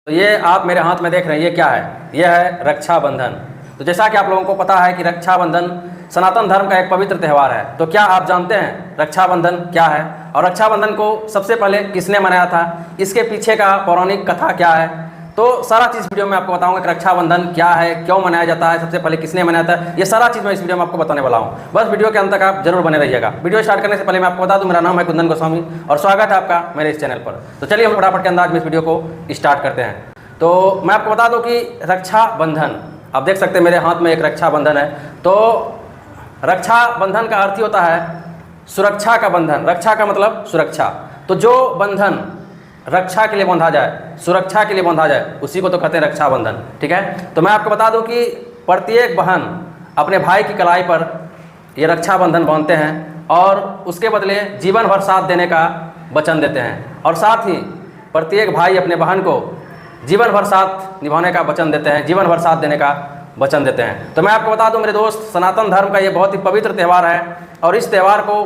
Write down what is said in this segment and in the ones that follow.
तो ये आप मेरे हाथ में देख रहे हैं, ये क्या है? ये है रक्षाबंधन। तो जैसा कि आप लोगों को पता है कि रक्षाबंधन सनातन धर्म का एक पवित्र त्यौहार है। तो क्या आप जानते हैं रक्षाबंधन क्या है और रक्षाबंधन को सबसे पहले किसने मनाया था, इसके पीछे का पौराणिक कथा क्या है? तो सारा चीज़ वीडियो में आपको बताऊंगा कि रक्षाबंधन क्या है, क्यों मनाया जाता है, सबसे पहले किसने मनाया था, ये सारा चीज़ मैं इस वीडियो में आपको बताने वाला हूँ। बस वीडियो के अंत तक आप जरूर बने रहिएगा। वीडियो स्टार्ट करने से पहले मैं आपको बता दूं, मेरा नाम है कुंदन गोस्वामी और स्वागत है आपका मेरे इस चैनल पर। तो चलिए हम फटाफट के अंदाज में इस वीडियो को स्टार्ट करते हैं। तो मैं आपको बता दूं कि रक्षाबंधन, आप देख सकते हैं मेरे हाथ में एक रक्षाबंधन है। तो रक्षाबंधन का अर्थ ही होता है सुरक्षा का बंधन। रक्षा का मतलब सुरक्षा। तो जो बंधन रक्षा के लिए बांधा जाए, सुरक्षा के लिए बांधा जाए, उसी को तो कहते हैं रक्षाबंधन। ठीक है, तो मैं आपको बता दूं कि प्रत्येक बहन अपने भाई की कलाई पर ये रक्षाबंधन बांधते हैं और उसके बदले जीवन भर साथ देने का वचन देते हैं। और साथ ही प्रत्येक भाई अपने बहन को जीवन भर साथ निभाने का वचन देते हैं, जीवन भर साथ देने का वचन देते हैं। तो मैं आपको बता दूं मेरे दोस्त, सनातन धर्म का ये बहुत ही पवित्र त्यौहार है और इस त्यौहार को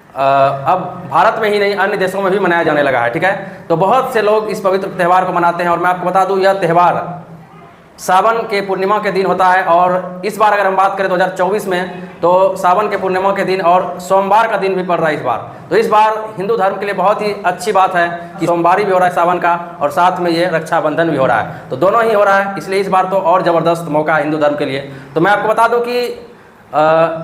अब भारत में ही नहीं अन्य देशों में भी मनाया जाने लगा है। ठीक है, तो बहुत से लोग इस पवित्र त्यौहार को मनाते हैं और मैं आपको बता दूं यह त्यौहार सावन के पूर्णिमा के दिन होता है। और इस बार अगर हम बात करें 2024 में, तो सावन के पूर्णिमा के दिन और सोमवार का दिन भी पड़ रहा है इस बार। तो इस बार हिंदू धर्म के लिए बहुत ही अच्छी बात है कि सोमवारी भी हो रहा है सावन का और साथ में ये रक्षाबंधन भी हो रहा है। तो दोनों ही हो रहा है, इसलिए इस बार तो और ज़बरदस्त मौका है हिंदू धर्म के लिए। तो मैं आपको बता दूं कि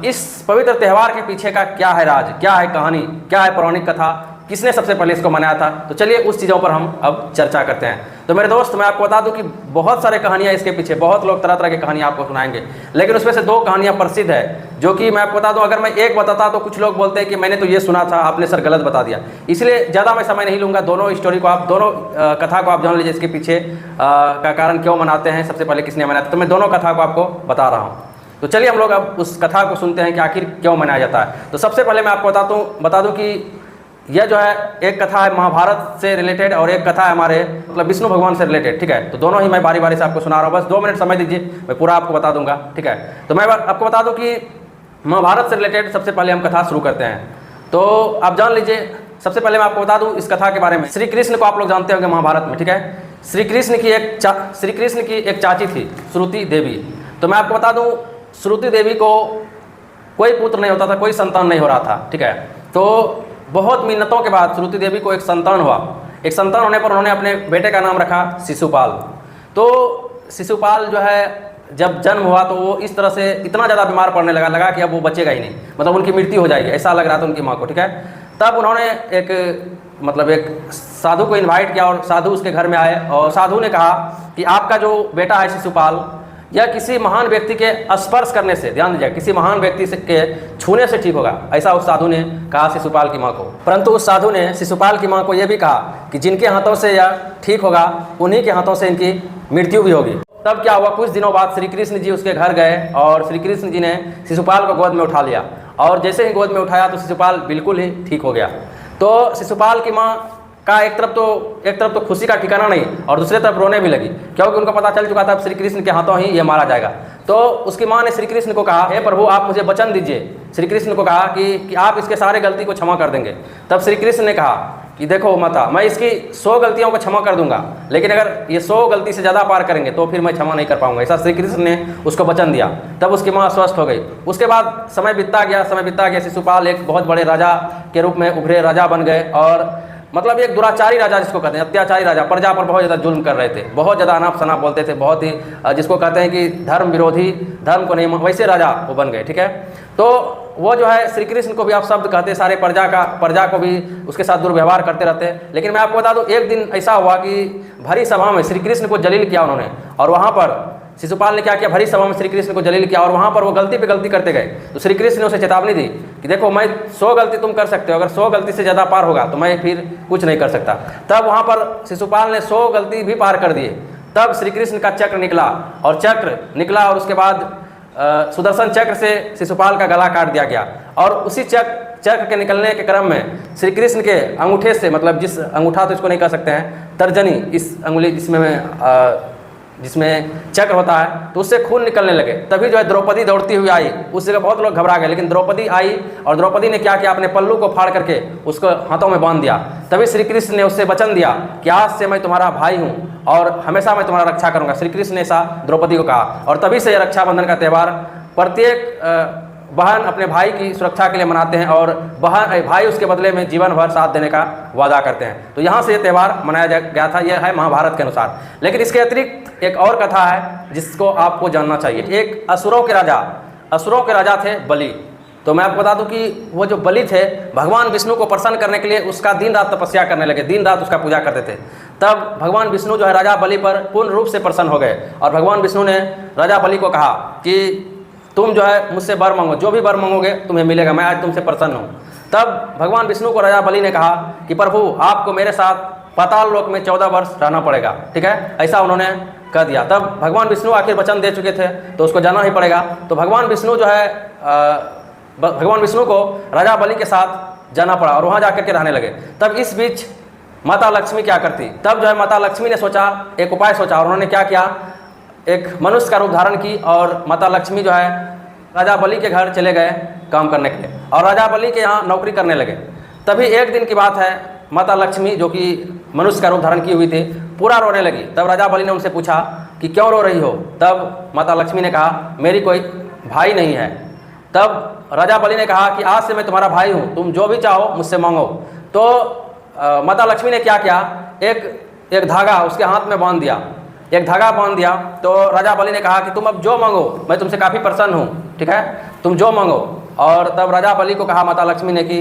इस पवित्र त्यौहार के पीछे का क्या है राज, क्या है कहानी, क्या है पौराणिक कथा, किसने सबसे पहले इसको मनाया था। तो चलिए उस चीज़ों पर हम अब चर्चा करते हैं। तो मेरे दोस्त, मैं आपको बता दूं कि बहुत सारे कहानियां इसके पीछे, बहुत लोग तरह तरह की कहानियां आपको सुनाएंगे, लेकिन उसमें से दो कहानियां प्रसिद्ध है जो कि मैं आपको बता दूं, अगर मैं एक बताता तो कुछ लोग बोलते हैं कि मैंने तो ये सुना था, आपने सर गलत बता दिया। इसलिए ज़्यादा मैं समय नहीं लूँगा, दोनों स्टोरी को आप, दोनों कथा को आप जान लीजिए, इसके पीछे का कारण क्यों मनाते हैं, सबसे पहले किसने मनाया था। तो मैं दोनों कथा को आपको बता रहा हूँ। तो चलिए हम लोग अब उस कथा को सुनते हैं कि आखिर क्यों मनाया जाता है। तो सबसे पहले मैं आपको बता दूं कि यह जो है एक कथा है महाभारत से रिलेटेड और एक कथा है हमारे मतलब विष्णु भगवान से रिलेटेड। ठीक है, तो दोनों ही मैं बारी बारी से आपको सुना रहा हूँ, बस 2 मिनट समय दीजिए, मैं पूरा आपको बता दूंगा। ठीक है, तो मैं आपको बता दूं कि महाभारत से रिलेटेड सबसे पहले हम कथा शुरू करते हैं। तो आप जान लीजिए, सबसे पहले मैं आपको बता दूं इस कथा के बारे में। श्री कृष्ण को आप लोग जानते होंगे महाभारत में। ठीक है, श्री कृष्ण की एक चाची थी, श्रुति देवी। तो मैं आपको बता दूं श्रुति देवी को कोई पुत्र नहीं होता था, कोई संतान नहीं हो रहा था। ठीक है, तो बहुत मिन्नतों के बाद श्रुति देवी को एक संतान हुआ। एक संतान होने पर उन्होंने अपने बेटे का नाम रखा शिशुपाल। तो शिशुपाल जो है जब जन्म हुआ तो वो इस तरह से इतना ज़्यादा बीमार पड़ने लगा कि अब वो बचेगा ही नहीं, मतलब उनकी मृत्यु हो जाएगी, ऐसा लग रहा था उनकी माँ को। ठीक है, तब उन्होंने एक साधु को इन्वाइट किया और साधु उसके घर में आए और साधु ने कहा कि आपका जो बेटा है शिशुपाल, या किसी महान व्यक्ति के स्पर्श करने से, ध्यान दीजिए, किसी महान व्यक्ति से के छूने से ठीक होगा, ऐसा उस साधु ने कहा शिशुपाल की माँ को। परंतु उस साधु ने शिशुपाल की माँ को यह भी कहा कि जिनके हाथों से यह ठीक होगा उन्हीं के हाथों से इनकी मृत्यु भी होगी। तब क्या हुआ, कुछ दिनों बाद श्री कृष्ण जी उसके घर गए और श्री कृष्ण जी ने शिशुपाल को गोद में उठा लिया और जैसे ही गोद में उठाया तो शिशुपाल बिल्कुल ही ठीक हो गया। तो शिशुपाल की माँ का एक तरफ तो खुशी का ठिकाना नहीं और दूसरी तरफ रोने भी लगी, क्योंकि उनको पता चल चुका था श्री कृष्ण के हाथों ही ये मारा जाएगा। तो उसकी माँ ने श्री कृष्ण को कहा, हे प्रभु आप मुझे वचन दीजिए। श्री कृष्ण को कहा कि आप इसके सारे गलती को क्षमा कर देंगे। तब श्री कृष्ण ने कहा कि देखो माता, मैं इसकी 100 गलतियों को क्षमा कर दूंगा, लेकिन अगर ये 100 गलती से ज़्यादा पार करेंगे तो फिर मैं क्षमा नहीं कर पाऊंगा। ऐसा श्री कृष्ण ने उसको वचन दिया। तब उसकी माँ स्वस्थ हो गई। उसके बाद समय बीतता गया, शिशुपाल एक बहुत बड़े राजा के रूप में उभरे, राजा बन गए और मतलब एक दुराचारी राजा जिसको कहते हैं, अत्याचारी राजा, प्रजा पर बहुत ज़्यादा जुल्म कर रहे थे, बहुत ज़्यादा अनाप शनाप बोलते थे, बहुत ही जिसको कहते हैं कि धर्म विरोधी, धर्म को नहीं, वैसे राजा वो बन गए। ठीक है, तो वो जो है श्री कृष्ण को भी आप शब्द कहते, सारे प्रजा को भी उसके साथ दुर्व्यवहार करते रहते। लेकिन मैं आपको बता दूं एक दिन ऐसा हुआ कि भरी सभा में श्री कृष्ण को जलील किया उन्होंने, और वहाँ पर शिशुपाल ने क्या किया, भरी सभा में श्री कृष्ण को जलील किया और वहाँ पर वो गलती पे गलती करते गए। तो श्री कृष्ण ने उसे चेतावनी दी कि देखो मैं 100 गलती तुम कर सकते हो, अगर 100 गलती से ज़्यादा पार होगा तो मैं फिर कुछ नहीं कर सकता। तब वहाँ पर शिशुपाल ने 100 गलती भी पार कर दिए। तब श्री कृष्ण का चक्र निकला और उसके बाद सुदर्शन चक्र से शिशुपाल का गला काट दिया गया और उसी चक्र के निकलने के क्रम में श्री कृष्ण के अंगूठे से, मतलब जिस अंगूठा तो इसको नहीं कह सकते हैं, तर्जनी, इस अंगुली जिसमें जिसमें चक्र होता है, तो उससे खून निकलने लगे। तभी जो है द्रौपदी दौड़ती हुई आई। उस जगह बहुत लोग घबरा गए, लेकिन द्रौपदी आई और द्रौपदी ने क्या किया, अपने पल्लू को फाड़ करके उसको हाथों में बांध दिया। तभी श्री कृष्ण ने उससे वचन दिया कि आज से मैं तुम्हारा भाई हूँ और हमेशा मैं तुम्हारा रक्षा करूँगा। श्री कृष्ण ने ऐसा द्रौपदी को कहा और तभी से रक्षाबंधन का त्यौहार प्रत्येक बहन अपने भाई की सुरक्षा के लिए मनाते हैं और भाई उसके बदले में जीवन भर साथ देने का वादा करते हैं। तो यहाँ से ये त्यौहार मनाया गया था। यह है महाभारत के अनुसार। लेकिन इसके अतिरिक्त एक और कथा है जिसको आपको जानना चाहिए। एक असुरों के राजा थे बलि। तो मैं आपको बता दूं कि वो जो बलि थे, भगवान विष्णु को प्रसन्न करने के लिए उसका दिन रात तपस्या करने लगे, दिन रात उसका पूजा करते थे। तब भगवान विष्णु जो है राजा बलि पर पूर्ण रूप से प्रसन्न हो गए और भगवान विष्णु ने राजा बलि को कहा कि तुम जो है मुझसे वर मांगो, जो भी वर मांगोगे तुम्हें मिलेगा, मैं आज तुमसे प्रसन्न हूँ। तब भगवान विष्णु को राजा बलि ने कहा कि प्रभु आपको मेरे साथ पाताल लोक में 14 वर्ष रहना पड़ेगा, ठीक है, ऐसा उन्होंने कह दिया। तब भगवान विष्णु आखिर वचन दे चुके थे तो उसको जाना ही पड़ेगा। तो भगवान विष्णु जो है भगवान विष्णु को राजा बलि के साथ जाना पड़ा और वहाँ जा कर के रहने लगे। तब इस बीच माता लक्ष्मी क्या करती, तब जो है माता लक्ष्मी ने सोचा, एक उपाय सोचा और उन्होंने क्या किया, एक मनुष्य का रूप धारण की और माता लक्ष्मी जो है राजा बलि के घर चले गए काम करने के लिए और राजा बलि के यहाँ नौकरी करने लगे। तभी एक दिन की बात है, माता लक्ष्मी जो कि मनुष्य का रूप धारण की हुई थी पूरा रोने लगी। तब राजा बलि ने उनसे पूछा कि क्यों रो रही हो। तब माता लक्ष्मी ने कहा मेरी कोई भाई नहीं है। तब राजा बलि ने कहा कि आज से मैं तुम्हारा भाई हूँ, तुम जो भी चाहो मुझसे मांगो। तो माता लक्ष्मी ने क्या किया, एक धागा उसके हाथ में बांध दिया, एक धागा बांध दिया। तो राजा बलि ने कहा कि तुम अब जो मांगो, मैं तुमसे काफ़ी प्रसन्न हूँ, ठीक है, तुम जो मांगो। और तब राजा बलि को कहा माता लक्ष्मी ने कि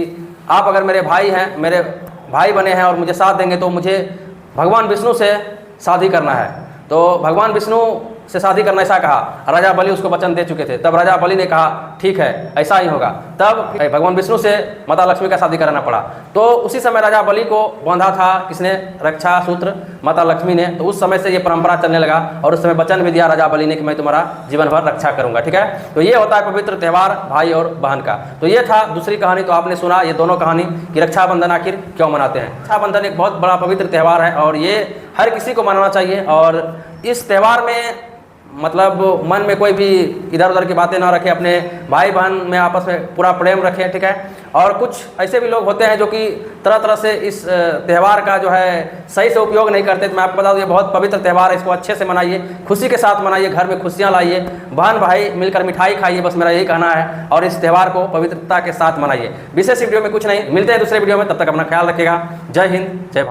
आप अगर मेरे भाई हैं, मेरे भाई बने हैं और मुझे साथ देंगे तो मुझे भगवान विष्णु से शादी करना है। तो भगवान विष्णु से शादी करना ऐसा कहा। राजा बलि उसको वचन दे चुके थे। तब राजा बलि ने कहा ठीक है ऐसा ही होगा। तब भगवान विष्णु से माता लक्ष्मी का शादी कराना पड़ा। तो उसी समय राजा बलि को बांधा था किसने, रक्षा सूत्र माता लक्ष्मी ने। तो उस समय से ये परंपरा चलने लगा और उस समय वचन भी दिया राजा बलि ने कि मैं तुम्हारा जीवन भर रक्षा करूंगा, ठीक है। तो ये होता है पवित्र त्यौहार भाई और बहन का। तो ये था दूसरी कहानी। तो आपने सुना ये दोनों कहानी कि रक्षाबंधन आखिर क्यों मनाते हैं। रक्षाबंधन एक बहुत बड़ा पवित्र त्यौहार है और ये हर किसी को मनाना चाहिए। और इस त्यौहार में मतलब मन में कोई भी इधर उधर की बातें ना रखें, अपने भाई बहन में आपस में पूरा प्रेम रखें, ठीक है। और कुछ ऐसे भी लोग होते हैं जो कि तरह तरह से इस त्यौहार का जो है सही से उपयोग नहीं करते। तो मैं आपको बता दूं ये बहुत पवित्र त्यौहार है, इसको अच्छे से मनाइए, खुशी के साथ मनाइए, घर में खुशियाँ लाइए, बहन भाई मिलकर मिठाई खाइए, बस मेरा यही कहना है। और इस त्यौहार को पवित्रता के साथ मनाइए। विशेष वीडियो में कुछ नहीं, मिलते हैं दूसरे वीडियो में, तब तक अपना ख्याल रखिएगा। जय हिंद, जय भारत।